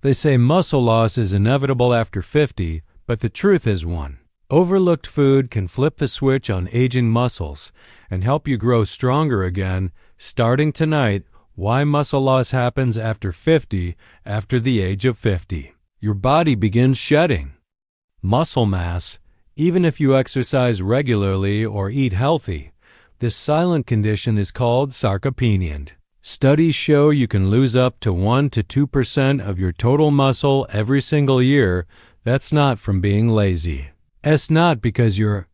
They say muscle loss is inevitable after 50, but the truth is one. Overlooked food can flip the switch on aging muscles and help you grow stronger again. Starting tonight, why muscle loss happens after 50, after the age of 50. Your body begins shedding muscle mass, even if you exercise regularly or eat healthy. This silent condition is called sarcopenia. Studies show you can lose up to 1 to 2% of your total muscle every single year. That's not from being lazy. It's not because you're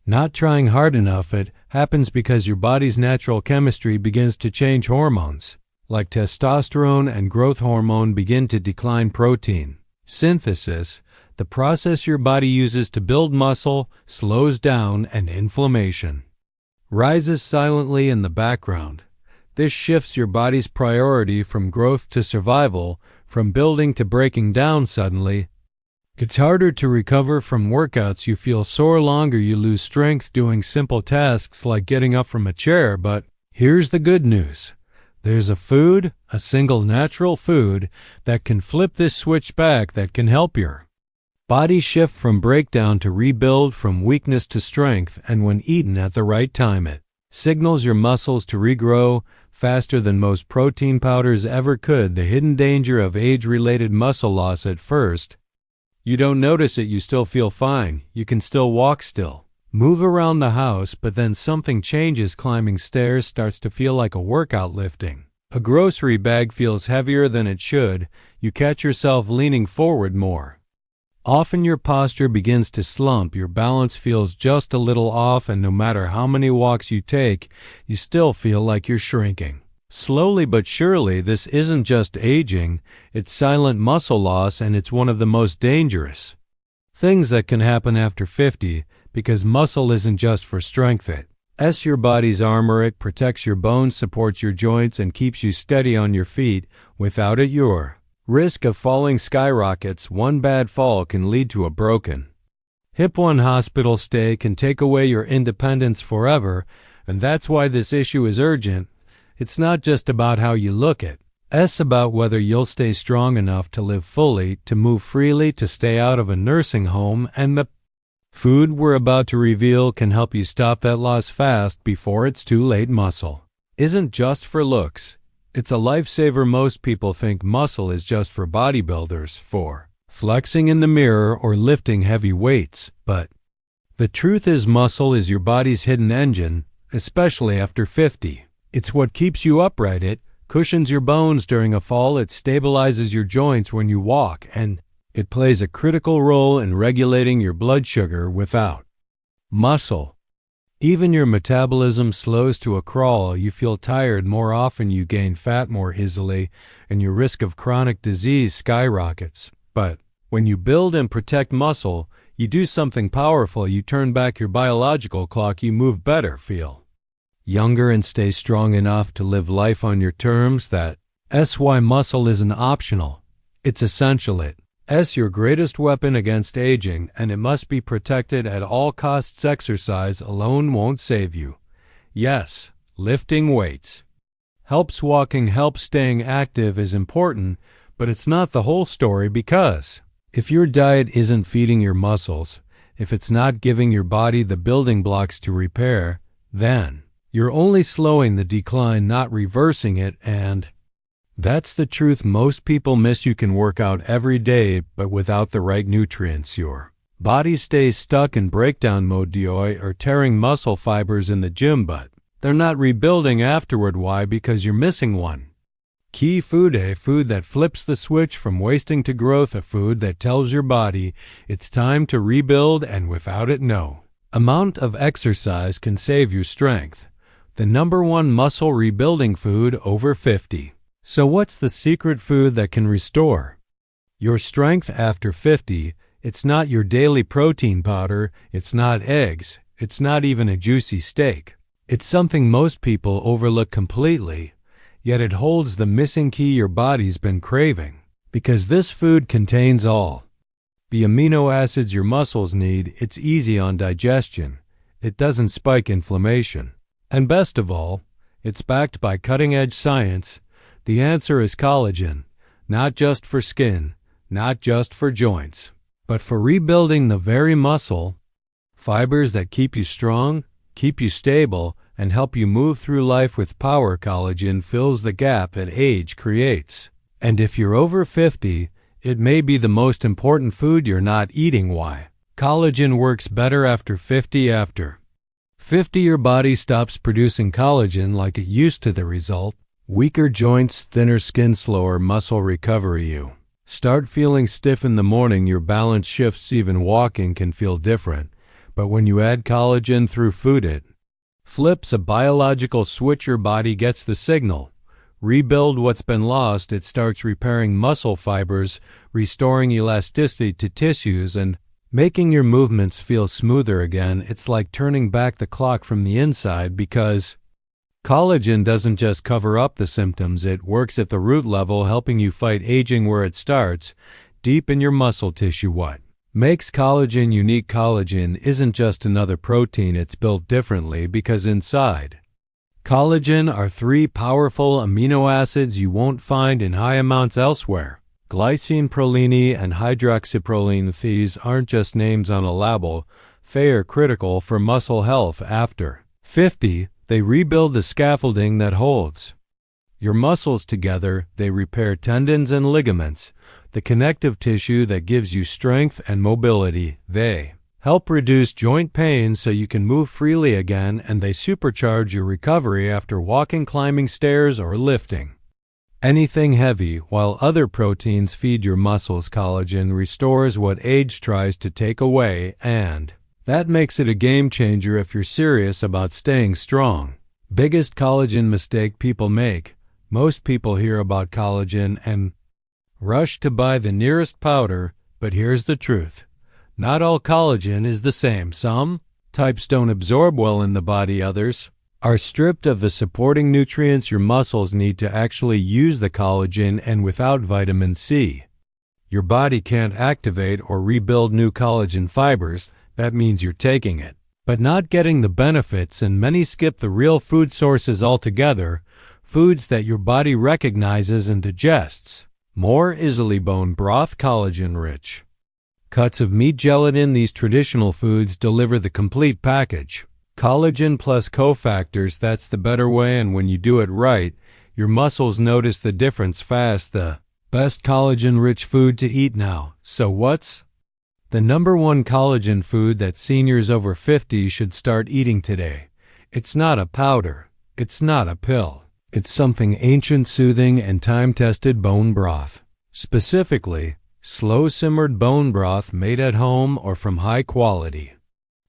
not trying hard enough. It happens because your body's natural chemistry begins to change. Hormones like testosterone and growth hormone begin to decline. Protein synthesis, the process your body uses to build muscle, slows down, and inflammation rises silently in the background. This shifts your body's priority from growth to survival, from building to breaking down suddenly. It's harder to recover from workouts. You feel sore longer. You lose strength doing simple tasks like getting up from a chair. But here's the good news. There's a food, a single natural food, that can flip this switch back, that can help your body shift from breakdown to rebuild, from weakness to strength, and when eaten at the right time, it signals your muscles to regrow faster than most protein powders ever could. The hidden danger of age-related muscle loss: at first, you don't notice it. You still feel fine. You can still walk, still move around the house, but then something changes. Climbing stairs starts to feel like a workout. Lifting a grocery bag feels heavier than it should. You catch yourself leaning forward more often. Your posture begins to slump. Your balance feels just a little off, and no matter how many walks you take, you still feel like you're shrinking. Slowly but surely, this isn't just aging, it's silent muscle loss, and it's one of the most dangerous things that can happen after 50, because muscle isn't just for strength. It's your body's armor. It protects your bones, supports your joints, and keeps you steady on your feet. Without it, your risk of falling skyrockets. One bad fall can lead to a broken hip. One hospital stay can take away your independence forever, and that's why this issue is urgent. It's not just about how you look. It's about whether you'll stay strong enough to live fully, to move freely, to stay out of a nursing home. And the food we're about to reveal can help you stop that loss fast before it's too late. Muscle isn't just for looks. It's a lifesaver. Most people think muscle is just for bodybuilders, for flexing in the mirror or lifting heavy weights. But the truth is, muscle is your body's hidden engine, especially after 50. It's what keeps you upright. It cushions your bones during a fall. It stabilizes your joints when you walk, and it plays a critical role in regulating your blood sugar. Without muscle, even your metabolism slows to a crawl. You feel tired more often, you gain fat more easily, and your risk of chronic disease skyrockets. But when you build and protect muscle, you do something powerful. You turn back your biological clock. You move better, feel younger, and stay strong enough to live life on your terms. That's why muscle isn't optional. It's essential. It's your greatest weapon against aging, and it must be protected at all costs. Exercise alone won't save you. Yes, lifting weights helps. Walking helps. Staying active is important, but it's not the whole story, because if your diet isn't feeding your muscles, if it's not giving your body the building blocks to repair, then you're only slowing the decline, not reversing it. And that's the truth most people miss. You can work out every day, but without the right nutrients, your body stays stuck in breakdown mode. DOI are tearing muscle fibers in the gym, but they're not rebuilding afterward. Why? Because you're missing one key food, a food that flips the switch from wasting to growth, a food that tells your body it's time to rebuild, and without it, no amount of exercise can save your strength. The number one muscle rebuilding food over 50. So what's the secret food that can restore your strength after 50? It's not your daily protein powder. It's not eggs. It's not even a juicy steak. It's something most people overlook completely, yet it holds the missing key your body's been craving. Because this food contains all the amino acids your muscles need. It's easy on digestion. It doesn't spike inflammation. And best of all, it's backed by cutting-edge science. The answer is collagen, not just for skin, not just for joints, but for rebuilding the very muscle, fibers that keep you strong, keep you stable, and help you move through life with power. Collagen fills the gap that age creates. And if you're over 50, it may be the most important food you're not eating. Why? Collagen works better after 50. After 50, your body stops producing collagen like it used to. The result? Weaker joints, thinner skin, slower muscle recovery. You start feeling stiff in the morning, your balance shifts, even walking can feel different. But when you add collagen through food, it flips a biological switch. Your body gets the signal. Rebuild what's been lost. It starts repairing muscle fibers, restoring elasticity to tissues, and making your movements feel smoother again. It's like turning back the clock from the inside, because collagen doesn't just cover up the symptoms, it works at the root level, helping you fight aging where it starts, deep in your muscle tissue. What makes collagen unique? Collagen isn't just another protein, it's built differently because inside collagen are 3 powerful amino acids you won't find in high amounts elsewhere. Glycine, proline, and hydroxyproline. These aren't just names on a label, they are critical for muscle health. After 50, they rebuild the scaffolding that holds your muscles together. They repair tendons and ligaments, the connective tissue that gives you strength and mobility. They help reduce joint pain so you can move freely again, and they supercharge your recovery after walking, climbing stairs, or lifting anything heavy. While other proteins feed your muscles, collagen restores what age tries to take away, and that makes it a game changer if you're serious about staying strong. Biggest collagen mistake people make: most people hear about collagen and rush to buy the nearest powder, but here's the truth. Not all collagen is the same. Some types don't absorb well in the body, others are stripped of the supporting nutrients your muscles need to actually use the collagen, and without vitamin C, your body can't activate or rebuild new collagen fibers. That means you're taking it, but not getting the benefits, and many skip the real food sources altogether, foods that your body recognizes and digests more easily. Bone broth, collagen-rich cuts of meat, gelatin. These traditional foods deliver the complete package. Collagen plus cofactors, that's the better way, and when you do it right, your muscles notice the difference fast. The best collagen-rich food to eat now. So what's the #1 collagen food that seniors over 50 should start eating today? It's not a powder. It's not a pill. It's something ancient, soothing, and time-tested: bone broth. Specifically, slow-simmered bone broth made at home or from high-quality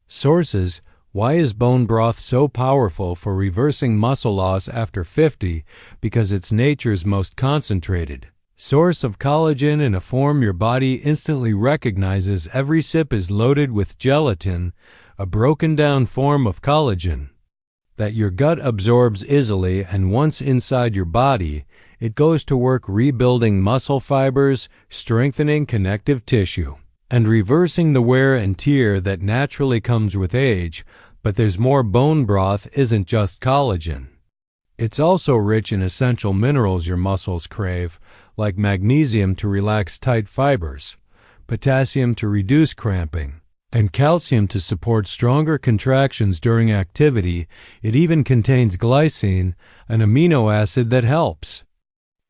sources. Why is bone broth so powerful for reversing muscle loss after 50? Because it's nature's most concentrated source of collagen in a form your body instantly recognizes. Every sip is loaded with gelatin, a broken-down form of collagen that your gut absorbs easily, and once inside your body, it goes to work rebuilding muscle fibers, strengthening connective tissue, and reversing the wear and tear that naturally comes with age. But there's more. Bone broth isn't just collagen. It's also rich in essential minerals your muscles crave, like magnesium to relax tight fibers, potassium to reduce cramping, and calcium to support stronger contractions during activity. It even contains glycine, an amino acid that helps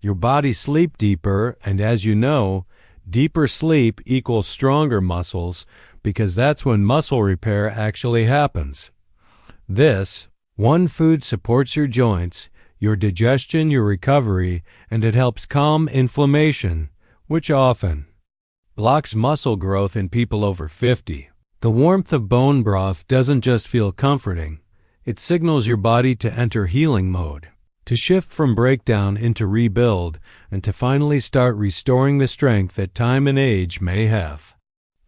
your body sleep deeper, and as you know, deeper sleep equals stronger muscles, because that's when muscle repair actually happens. This one food supports your joints, your digestion, your recovery, and it helps calm inflammation, which often blocks muscle growth in people over 50. The warmth of bone broth doesn't just feel comforting, it signals your body to enter healing mode, to shift from breakdown into rebuild, and to finally start restoring the strength that time and age may have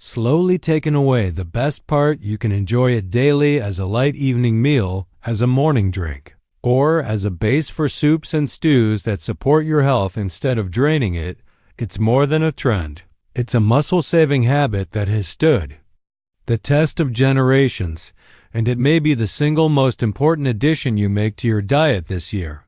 slowly taken away. The best part: you can enjoy it daily as a light evening meal, as a morning drink, or as a base for soups and stews that support your health instead of draining it. It's more than a trend. It's a muscle-saving habit that has stood the test of generations, and it may be the single most important addition you make to your diet this year.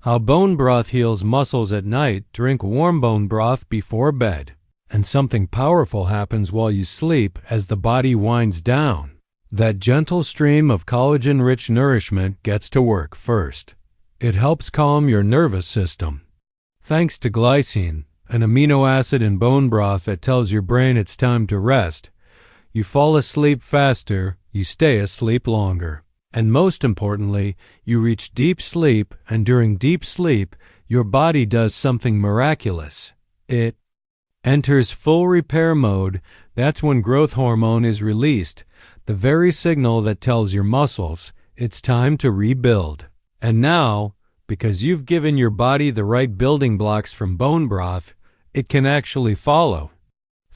How bone broth heals muscles at night. Drink warm bone broth before bed. And something powerful happens while you sleep as the body winds down. That gentle stream of collagen-rich nourishment gets to work first. It helps calm your nervous system. Thanks to glycine, an amino acid in bone broth that tells your brain it's time to rest, you fall asleep faster, you stay asleep longer. And most importantly, you reach deep sleep, and during deep sleep, your body does something miraculous. It enters full repair mode. That's when growth hormone is released, the very signal that tells your muscles it's time to rebuild. And now, because you've given your body the right building blocks from bone broth, it can actually follow.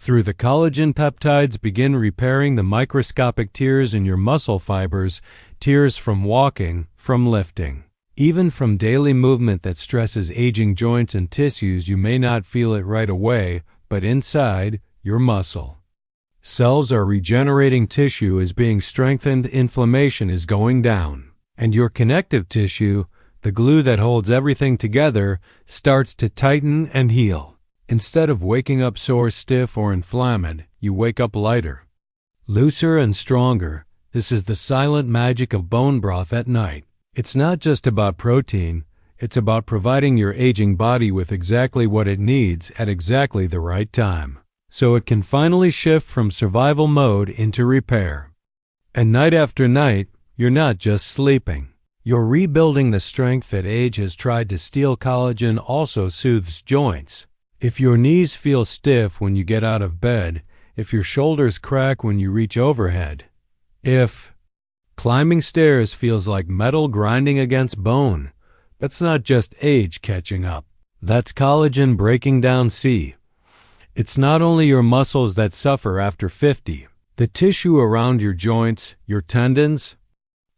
Through the collagen peptides begin repairing the microscopic tears in your muscle fibers, tears from walking, from lifting. Even from daily movement that stresses aging joints and tissues, you may not feel it right away, but inside, your muscle cells are regenerating, tissue is being strengthened, inflammation is going down. And your connective tissue, the glue that holds everything together, starts to tighten and heal. Instead of waking up sore, stiff, or inflamed, you wake up lighter, looser, and stronger. This is the silent magic of bone broth at night. It's not just about protein, it's about providing your aging body with exactly what it needs at exactly the right time, so it can finally shift from survival mode into repair. And night after night, you're not just sleeping. You're rebuilding the strength that age has tried to steal. Collagen also soothes joints. If your knees feel stiff when you get out of bed, if your shoulders crack when you reach overhead, if climbing stairs feels like metal grinding against bone, that's not just age catching up. That's collagen breaking down. See, it's not only your muscles that suffer after 50. The tissue around your joints, your tendons,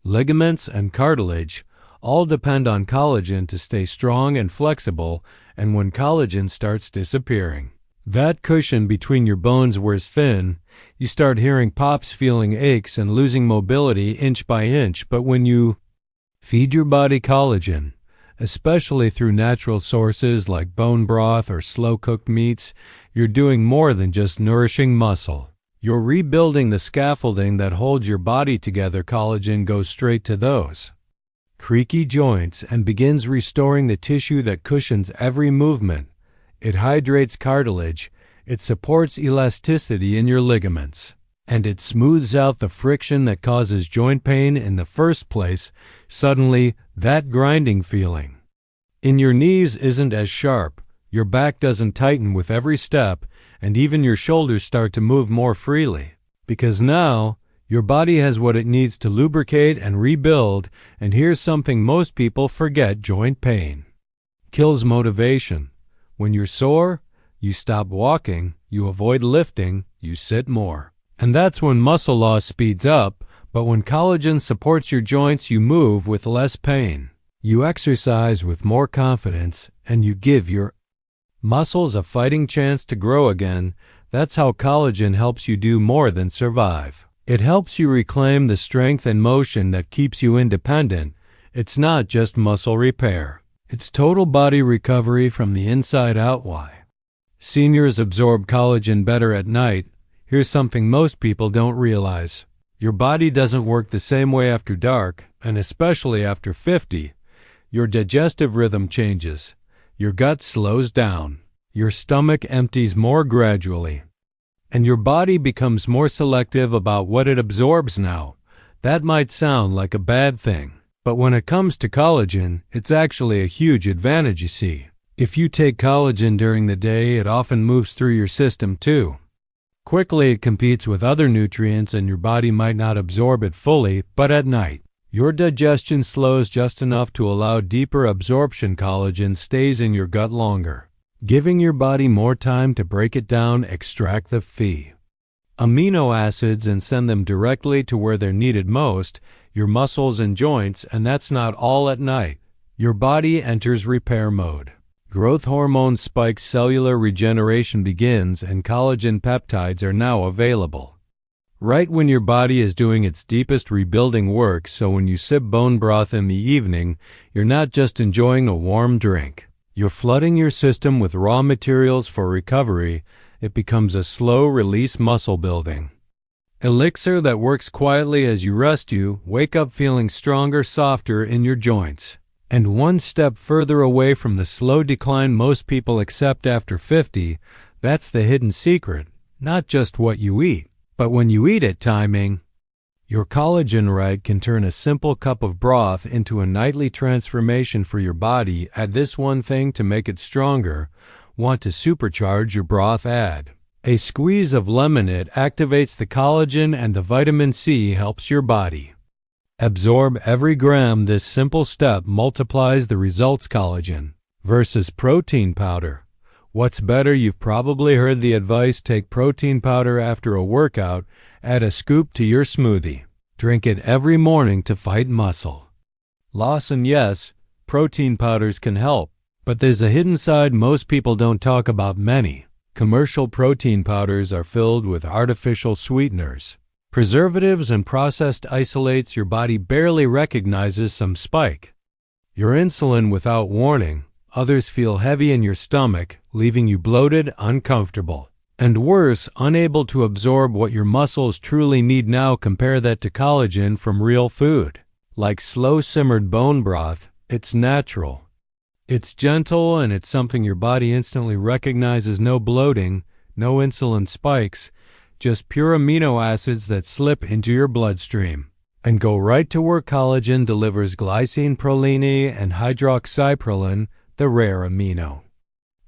ligaments, and cartilage all depend on collagen to stay strong and flexible, and when collagen starts disappearing, that cushion between your bones wears thin, you start hearing pops, feeling aches, and losing mobility inch by inch. But when you feed your body collagen, especially through natural sources like bone broth or slow-cooked meats, you're doing more than just nourishing muscle. You're rebuilding the scaffolding that holds your body together. Collagen goes straight to those creaky joints and begins restoring the tissue that cushions every movement. It hydrates cartilage, it supports elasticity in your ligaments, and it smooths out the friction that causes joint pain in the first place. Suddenly, that grinding feeling in your knees isn't as sharp, your back doesn't tighten with every step, and even your shoulders start to move more freely. Because now, your body has what it needs to lubricate and rebuild. And here's something most people forget: joint pain kills motivation. When you're sore, you stop walking, you avoid lifting, you sit more. And that's when muscle loss speeds up. But when collagen supports your joints, you move with less pain. You exercise with more confidence, and you give your muscles a fighting chance to grow again. That's how collagen helps you do more than survive. It helps you reclaim the strength and motion that keeps you independent. It's not just muscle repair. It's total body recovery from the inside out. Why seniors absorb collagen better at night? Here's something most people don't realize. Your body doesn't work the same way after dark, and especially after 50. Your digestive rhythm changes. Your gut slows down. Your stomach empties more gradually. And your body becomes more selective about what it absorbs now. That might sound like a bad thing, but when it comes to collagen, it's actually a huge advantage. You see, if you take collagen during the day, it often moves through your system too. Quickly, it competes with other nutrients and your body might not absorb it fully, but at night, your digestion slows just enough to allow deeper absorption. Collagen stays in your gut longer, giving your body more time to break it down, extract the amino acids, and send them directly to where they're needed most, your muscles and joints. And that's not all. At night, your body enters repair mode. Growth hormone spikes, cellular regeneration begins, and collagen peptides are now available. right when your body is doing its deepest rebuilding work, so when you sip bone broth in the evening, you're not just enjoying a warm drink. You're flooding your system with raw materials for recovery. It becomes a slow-release muscle building elixir that works quietly as you rest. You wake up feeling stronger, softer in your joints, and one step further away from the slow decline most people accept after 50. That's the hidden secret, not just what you eat, but when you eat it, timing. Your collagen right can turn a simple cup of broth into a nightly transformation for your body. Add this one thing to make it stronger. Want to supercharge your broth? Add a squeeze of lemon. It activates the collagen, and the vitamin C helps your body absorb every gram. This simple step multiplies the results. Collagen versus protein powder. What's better? You've probably heard the advice: take protein powder after a workout. Add a scoop to your smoothie. Drink it every morning to fight muscle loss. And yes, protein powders can help, but there's a hidden side most people don't talk about. Many commercial protein powders are filled with artificial sweeteners, preservatives, and processed isolates your body barely recognizes. Some spike your insulin without warning. Others feel heavy in your stomach, leaving you bloated, uncomfortable, and worse, unable to absorb what your muscles truly need. Now compare that to collagen from real food, like slow-simmered bone broth. It's natural, it's gentle, and it's something your body instantly recognizes. No bloating, no insulin spikes, just pure amino acids that slip into your bloodstream and go right to work. Collagen delivers glycine, proline, and hydroxyproline, the rare amino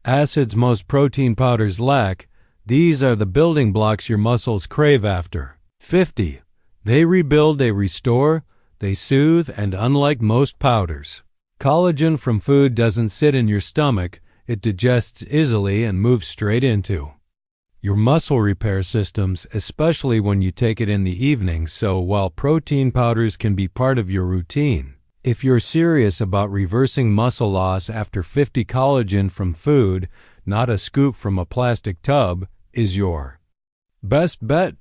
acids most protein powders lack. These are the building blocks your muscles crave after 50. They rebuild, they restore, they soothe, and unlike most powders, collagen from food doesn't sit in your stomach. It digests easily and moves straight into your muscle repair systems, especially when you take it in the evening. So while protein powders can be part of your routine, if you're serious about reversing muscle loss after 50, collagen from food, not a scoop from a plastic tub, is your best bet.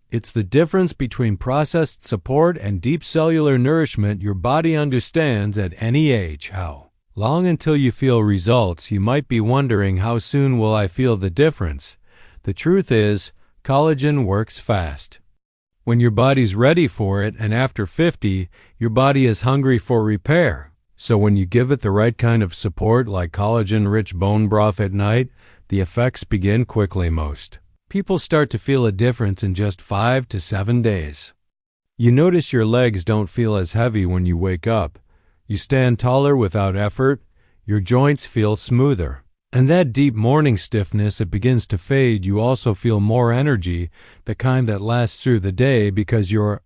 It's the difference between processed support and deep cellular nourishment your body understands at any age. How long until you feel results? You might be wondering, how soon will I feel the difference? The truth is, collagen works fast when your body's ready for it, and after 50, your body is hungry for repair. So when you give it the right kind of support, like collagen-rich bone broth at night, the effects begin quickly. Most people start to feel a difference in just 5 to 7 days. You notice your legs don't feel as heavy when you wake up. You stand taller without effort. Your joints feel smoother. And that deep morning stiffness, it begins to fade. You also feel more energy, the kind that lasts through the day, because your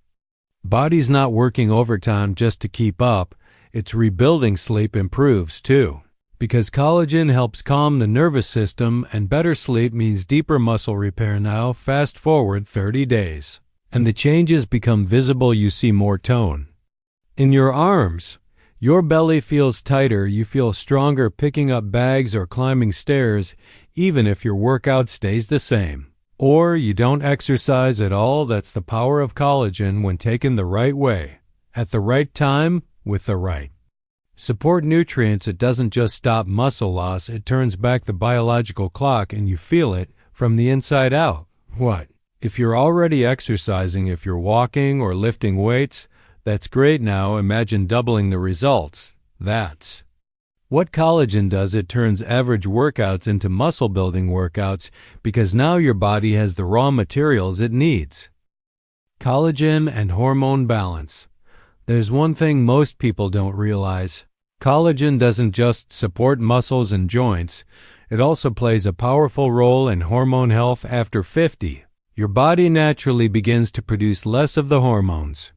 body's not working overtime just to keep up. It's rebuilding. Sleep improves too, because collagen helps calm the nervous system, and better sleep means deeper muscle repair. Now fast forward 30 days, and the changes become visible. You see more tone in your arms. Your belly feels tighter. You feel stronger picking up bags or climbing stairs, even if your workout stays the same, or you don't exercise at all. That's the power of collagen when taken the right way, at the right time, with the right support nutrients. It doesn't just stop muscle loss, it turns back the biological clock, and you feel it from the inside out. What? If you're already exercising, if you're walking or lifting weights, that's great. Now imagine doubling the results. That's what collagen does. It turns average workouts into muscle-building workouts, because now your body has the raw materials it needs. Collagen and hormone balance. There's one thing most people don't realize. Collagen doesn't just support muscles and joints. It also plays a powerful role in hormone health. After 50, your body naturally begins to produce less of the hormones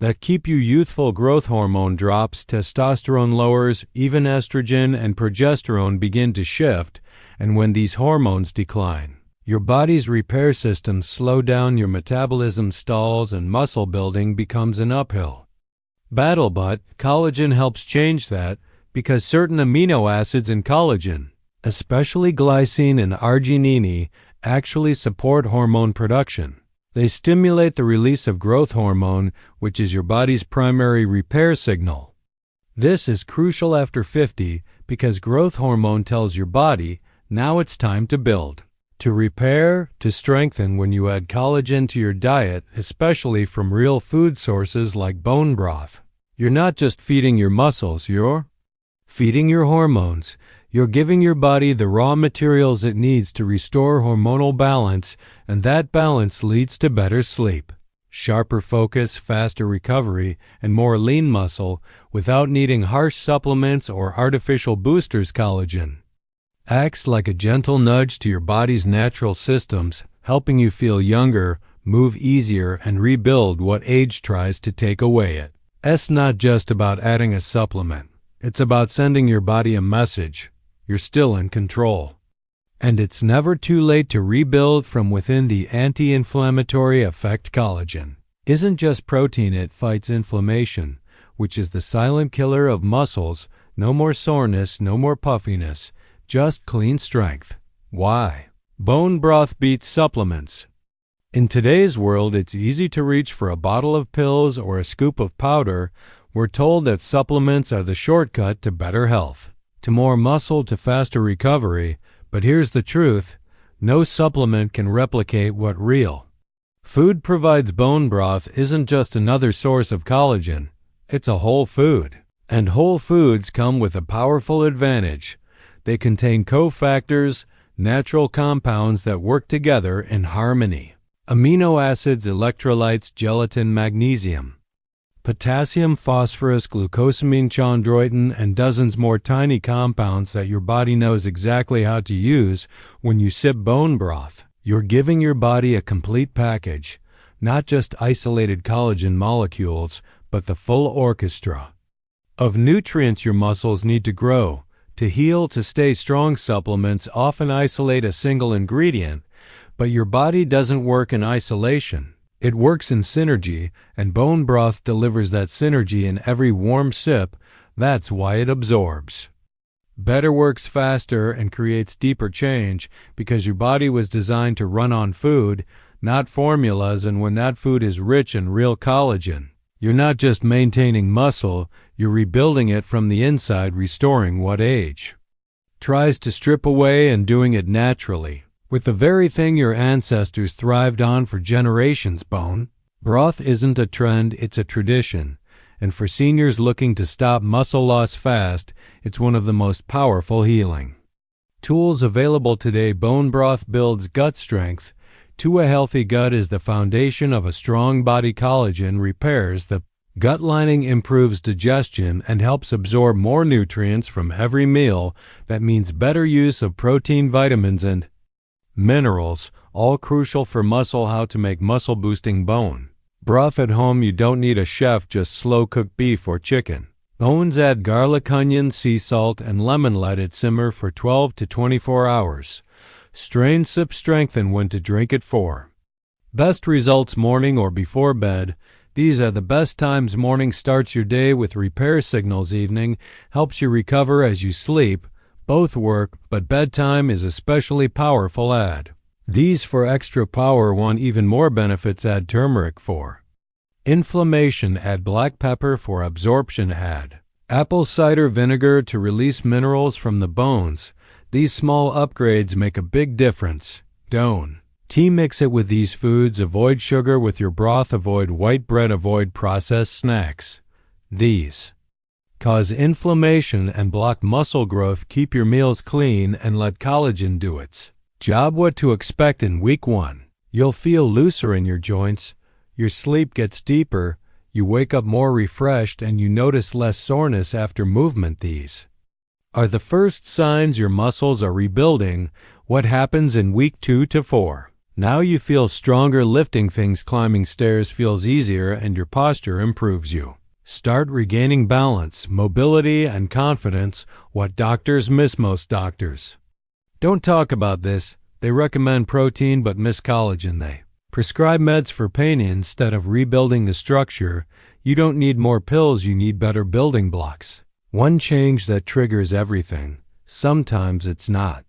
that keep you youthful. Growth hormone drops, testosterone lowers, even estrogen and progesterone begin to shift, and when these hormones decline, your body's repair systems slow down, your metabolism stalls, and muscle building becomes an uphill battle. But collagen helps change that, because certain amino acids in collagen, especially glycine and arginine, actually support hormone production. They stimulate the release of growth hormone, which is your body's primary repair signal. This is crucial after 50 because growth hormone tells your body, now it's time to build. To repair, to strengthen when you add collagen to your diet, especially from real food sources like bone broth. You're not just feeding your muscles, you're feeding your hormones. You're giving your body the raw materials it needs to restore hormonal balance, and that balance leads to better sleep, sharper focus, faster recovery, and more lean muscle without needing harsh supplements or artificial boosters. Collagen acts like a gentle nudge to your body's natural systems, helping you feel younger, move easier, and rebuild what age tries to take away. It's not just about adding a supplement. It's about sending your body a message. You're still in control. And it's never too late to rebuild from within. The anti-inflammatory effect. Collagen isn't just protein, it fights inflammation, which is the silent killer of muscles. No more soreness, no more puffiness, just clean strength. Why? Bone broth beats supplements. In today's world, it's easy to reach for a bottle of pills or a scoop of powder. We're told that supplements are the shortcut to better health, to more muscle, to faster recovery. But here's the truth. No supplement can replicate what real food provides. Bone broth isn't just another source of collagen. It's a whole food. And whole foods come with a powerful advantage. They contain cofactors, natural compounds that work together in harmony. Amino acids, electrolytes, gelatin, magnesium, potassium, phosphorus, glucosamine, chondroitin, and dozens more tiny compounds that your body knows exactly how to use. When you sip bone broth, you're giving your body a complete package, not just isolated collagen molecules, but the full orchestra of nutrients your muscles need to grow, to heal, to stay strong. Supplements often isolate a single ingredient, but your body doesn't work in isolation. It works in synergy, and bone broth delivers that synergy in every warm sip. That's why it absorbs better, works faster, and creates deeper change, because your body was designed to run on food, not formulas. And when that food is rich in real collagen, you're not just maintaining muscle, you're rebuilding it from the inside, restoring what age tries to strip away, and doing it naturally, with the very thing your ancestors thrived on for generations. Bone broth isn't a trend, it's a tradition. And for seniors looking to stop muscle loss fast, it's one of the most powerful healing tools available today. Bone broth builds gut strength. To a healthy gut is the foundation of a strong body. Collagen repairs the gut lining, improves digestion, and helps absorb more nutrients from every meal. That means better use of protein, vitamins, and minerals, all crucial for muscle. How to make muscle-boosting bone broth at home. You don't need a chef, just slow-cooked beef or chicken bones. Add garlic, onion, sea salt, and lemon. Let it simmer for 12 to 24 hours. Strain, sip, strengthen. When to drink it for best results: morning or before bed. These are the best times. Morning starts your day with repair signals. Evening helps you recover as you sleep. Both work, but bedtime is especially powerful. Add these for extra power. Want even more benefits? Add turmeric for inflammation. Add black pepper for absorption. Add apple cider vinegar to release minerals from the bones. These small upgrades make a big difference. Don't mix it with these foods. Avoid sugar with your broth. Avoid white bread. Avoid processed snacks. These cause inflammation and block muscle growth. Keep your meals clean and let collagen do its job. What to expect in week 1. You'll feel looser in your joints. Your sleep gets deeper. You wake up more refreshed, and you notice less soreness after movement. These are the first signs your muscles are rebuilding. What happens in week 2 to 4? Now you feel stronger lifting things. Climbing stairs feels easier, and your posture improves. You start regaining balance, mobility, and confidence. What doctors miss? Most doctors don't talk about this. They recommend protein but miss collagen. They prescribe meds for pain instead of rebuilding the structure. You don't need more pills, you need better building blocks. One change that triggers everything. Sometimes it's not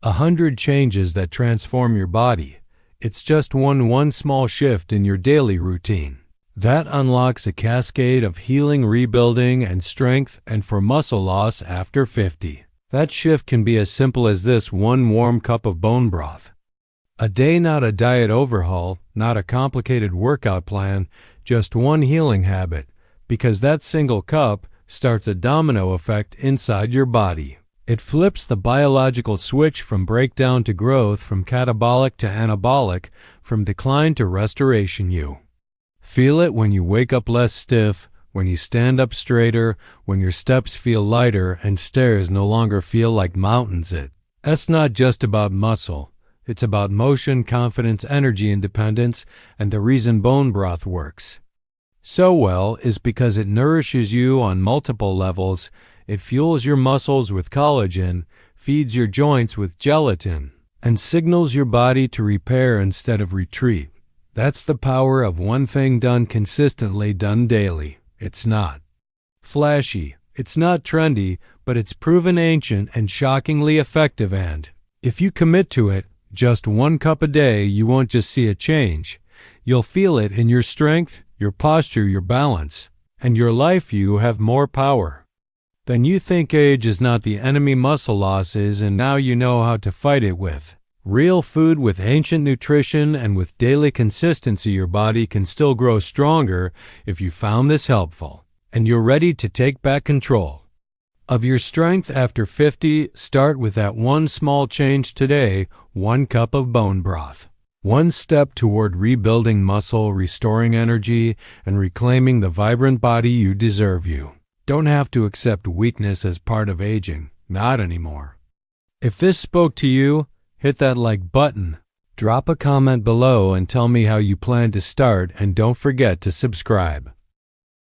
100 changes that transform your body. It's just one small shift in your daily routine. That unlocks a cascade of healing, rebuilding, and strength, and for muscle loss after 50. That shift can be as simple as this: one warm cup of bone broth. A day, not a diet overhaul, not a complicated workout plan, just one healing habit, because that single cup starts a domino effect inside your body. It flips the biological switch from breakdown to growth, from catabolic to anabolic, from decline to restoration. You feel it when you wake up less stiff, when you stand up straighter, when your steps feel lighter and stairs no longer feel like mountains. It's not just about muscle. It's about motion, confidence, energy, independence, and the reason bone broth works so well is because it nourishes you on multiple levels. It fuels your muscles with collagen, feeds your joints with gelatin, and signals your body to repair instead of retreat. That's the power of one thing done consistently, done daily. It's not flashy, it's not trendy, but it's proven ancient and shockingly effective. And if you commit to it, just one cup a day, you won't just see a change. You'll feel it in your strength, your posture, your balance, and your life. You have more power then you think. Age is not the enemy, muscle loss is, and now you know how to fight it with real food, with ancient nutrition, and with daily consistency. Your body can still grow stronger if you found this helpful, and you're ready to take back control of your strength after 50. Start with that one small change today: one cup of bone broth. One step toward rebuilding muscle, restoring energy, and reclaiming the vibrant body you deserve. You don't have to accept weakness as part of aging. Not anymore. If this spoke to you, hit that like button, drop a comment below and tell me how you plan to start, and don't forget to subscribe.